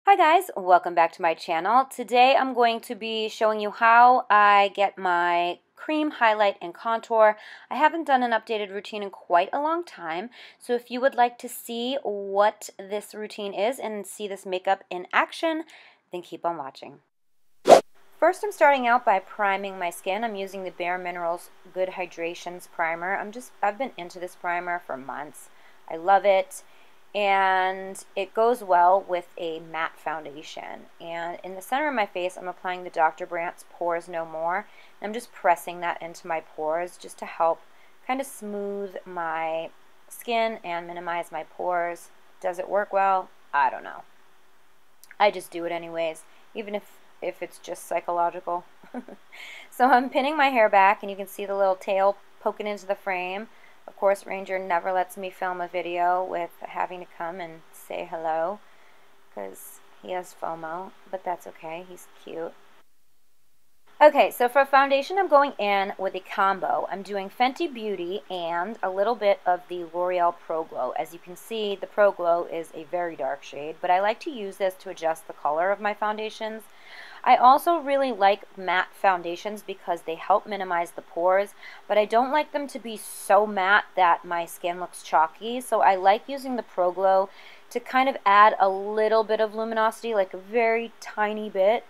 Hi guys, welcome back to my channel. Today I'm going to be showing you how I get my cream highlight and contour. I haven't done an updated routine in quite a long time, so if you would like to see what this routine is and see this makeup in action, then keep on watching. First, I'm starting out by priming my skin. I'm using the Bare Minerals Good Hydrations Primer. I've been into this primer for months. I love it. And it goes well with a matte foundation. And in the center of my face, I'm applying the Dr. Brandt's Pores No More. And I'm just pressing that into my pores just to help kind of smooth my skin and minimize my pores. Does it work well? I don't know. I just do it anyways, even if it's just psychological. So I'm pinning my hair back, and you can see the little tail poking into the frame. Of course, Ranger never lets me film a video with having to come and say hello because he has FOMO, but that's okay. He's cute. Okay, so for foundation, I'm going in with a combo. I'm doing Fenty Beauty and a little bit of the L'Oreal Pro Glow. As you can see, the Pro Glow is a very dark shade, but I like to use this to adjust the color of my foundations. I also really like matte foundations because they help minimize the pores, but I don't like them to be so matte that my skin looks chalky, so I like using the Pro Glow to kind of add a little bit of luminosity, like a very tiny bit.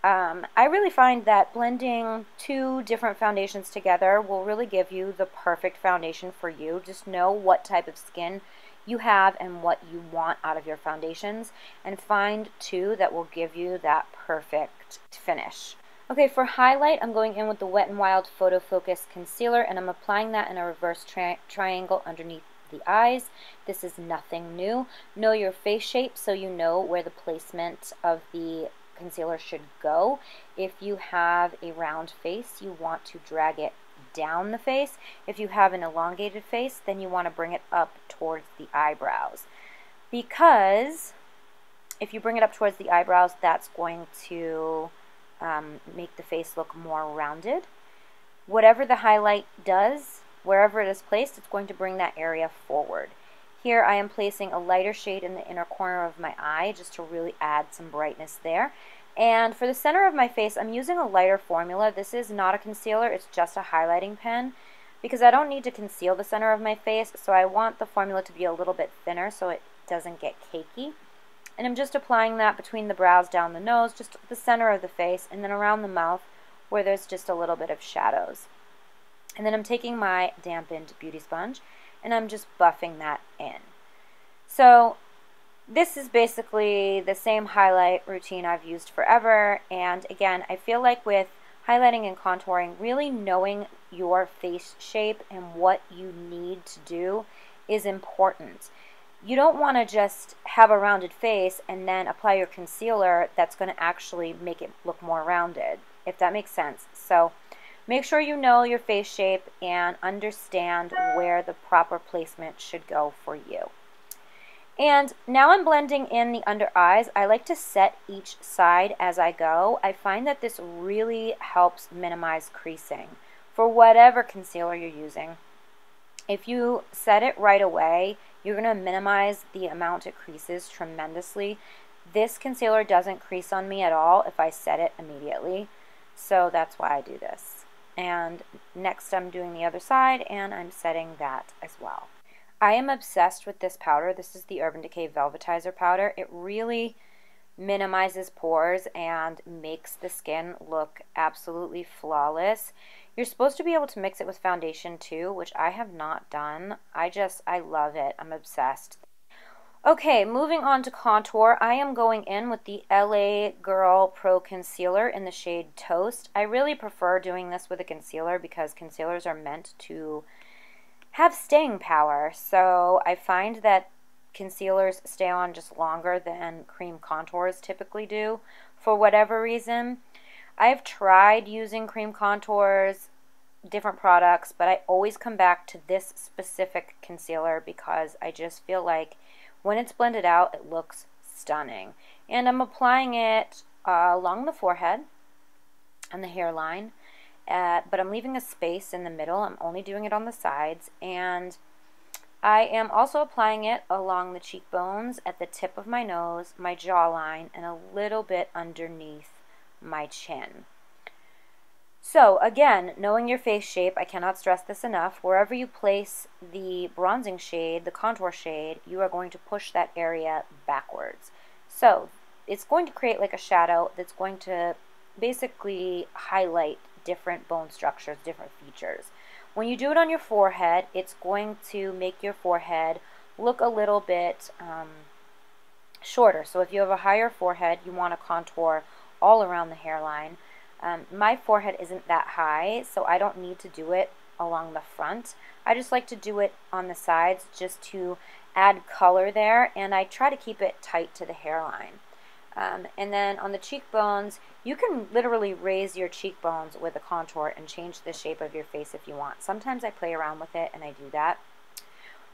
I really find that blending two different foundations together will really give you the perfect foundation for you. Just know what type of skin you have and what you want out of your foundations, and find two that will give you that perfect finish. Okay, for highlight, I'm going in with the WetNWild Photo Focus Concealer, and I'm applying that in a reverse triangle underneath the eyes. This is nothing new. Know your face shape so you know where the placement of the concealer should go. If you have a round face, you want to drag it down the face. If you have an elongated face, then you want to bring it up towards the eyebrows, because if you bring it up towards the eyebrows, that's going to make the face look more rounded. Whatever the highlight does, wherever it is placed, it's going to bring that area forward. Here I am placing a lighter shade in the inner corner of my eye just to really add some brightness there. And for the center of my face, I'm using a lighter formula. This is not a concealer, it's just a highlighting pen, because I don't need to conceal the center of my face, so I want the formula to be a little bit thinner so it doesn't get cakey. And I'm just applying that between the brows, down the nose, just the center of the face, and then around the mouth where there's just a little bit of shadows. And then I'm taking my dampened beauty sponge and I'm just buffing that in. So this is basically the same highlight routine I've used forever, and again, I feel like with highlighting and contouring, really knowing your face shape and what you need to do is important. You don't want to just have a rounded face and then apply your concealer that's going to actually make it look more rounded, if that makes sense. So make sure you know your face shape and understand where the proper placement should go for you. And now I'm blending in the under eyes. I like to set each side as I go. I find that this really helps minimize creasing for whatever concealer you're using. If you set it right away, you're going to minimize the amount it creases tremendously. This concealer doesn't crease on me at all if I set it immediately, so that's why I do this. And next I'm doing the other side, and I'm setting that as well. I am obsessed with this powder. This is the Urban Decay Velvetizer powder. It really minimizes pores and makes the skin look absolutely flawless. You're supposed to be able to mix it with foundation too, which I have not done. I love it. I'm obsessed. Okay, moving on to contour, I am going in with the LA Girl Pro Concealer in the shade Toast. I really prefer doing this with a concealer because concealers are meant to have staying power, so I find that concealers stay on just longer than cream contours typically do for whatever reason. I've tried using cream contours, different products, but I always come back to this specific concealer because I just feel like when it's blended out, it looks stunning. And I'm applying it along the forehead and the hairline, but I'm leaving a space in the middle. I'm only doing it on the sides, and I am also applying it along the cheekbones, at the tip of my nose, my jawline, and a little bit underneath my chin. So again, knowing your face shape, I cannot stress this enough. Wherever you place the bronzing shade, the contour shade, you are going to push that area backwards. So it's going to create like a shadow that's going to basically highlight different bone structures, different features. When you do it on your forehead, it's going to make your forehead look a little bit shorter. So if you have a higher forehead, you want to contour all around the hairline. My forehead isn't that high, so I don't need to do it along the front. I just like to do it on the sides just to add color there, and I try to keep it tight to the hairline. And then on the cheekbones, you can literally raise your cheekbones with a contour and change the shape of your face if you want. Sometimes I play around with it and I do that.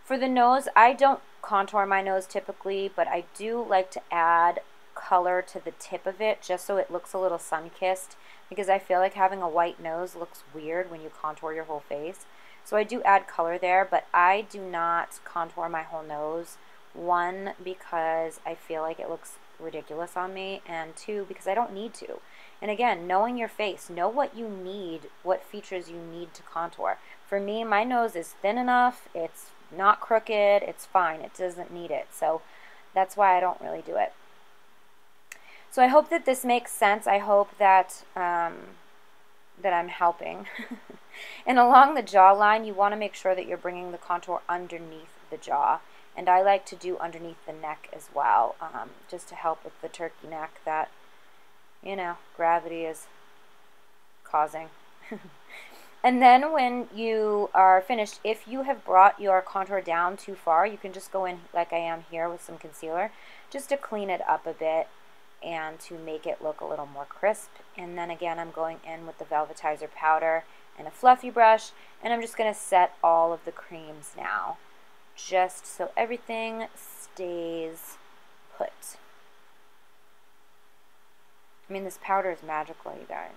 For the nose, I don't contour my nose typically, but I do like to add color to the tip of it just so it looks a little sun-kissed, because I feel like having a white nose looks weird when you contour your whole face. So I do add color there, but I do not contour my whole nose. One, because I feel like it looks ridiculous on me, and two, because I don't need to. And again, knowing your face, know what you need, what features you need to contour. For me, my nose is thin enough, it's not crooked, it's fine, it doesn't need it. So that's why I don't really do it. So I hope that this makes sense. I hope that that I'm helping. And along the jawline, you want to make sure that you're bringing the contour underneath the jaw. And I like to do underneath the neck as well, just to help with the turkey neck that, you know, gravity is causing. And then when you are finished, if you have brought your contour down too far, you can just go in like I am here with some concealer, just to clean it up a bit and to make it look a little more crisp. And then again, I'm going in with the Velvetizer powder and a fluffy brush, and I'm just going to set all of the creams now, just so everything stays put. I mean, this powder is magical, you guys.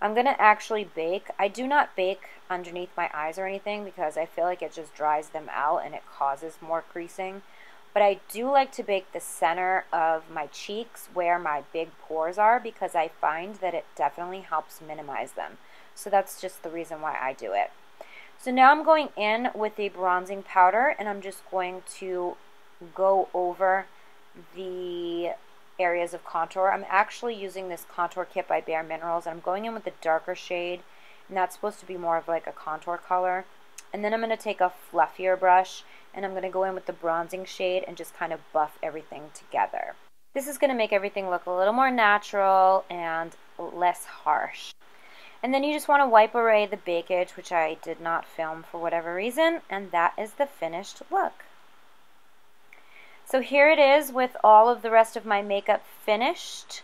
I'm going to actually bake. I do not bake underneath my eyes or anything because I feel like it just dries them out and it causes more creasing. But I do like to bake the center of my cheeks where my big pores are, because I find that it definitely helps minimize them. So that's just the reason why I do it. So now I'm going in with a bronzing powder, and I'm just going to go over the areas of contour. I'm actually using this contour kit by Bare Minerals, and I'm going in with the darker shade, and that's supposed to be more of like a contour color. And then I'm going to take a fluffier brush, and I'm going to go in with the bronzing shade and just kind of buff everything together. This is going to make everything look a little more natural and less harsh. And then you just want to wipe away the bakeage, which I did not film for whatever reason, and that is the finished look. So here it is with all of the rest of my makeup finished.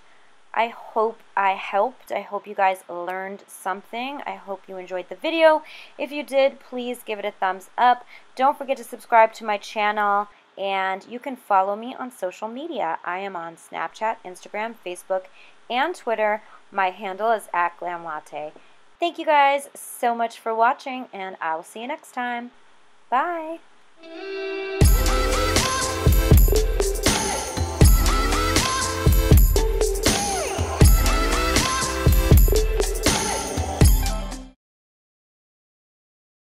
I hope I helped. I hope you guys learned something. I hope you enjoyed the video. If you did, please give it a thumbs up. Don't forget to subscribe to my channel, and you can follow me on social media. I am on Snapchat, Instagram, Facebook, and Twitter. My handle is @GlamLatte. Thank you guys so much for watching, and I will see you next time. Bye!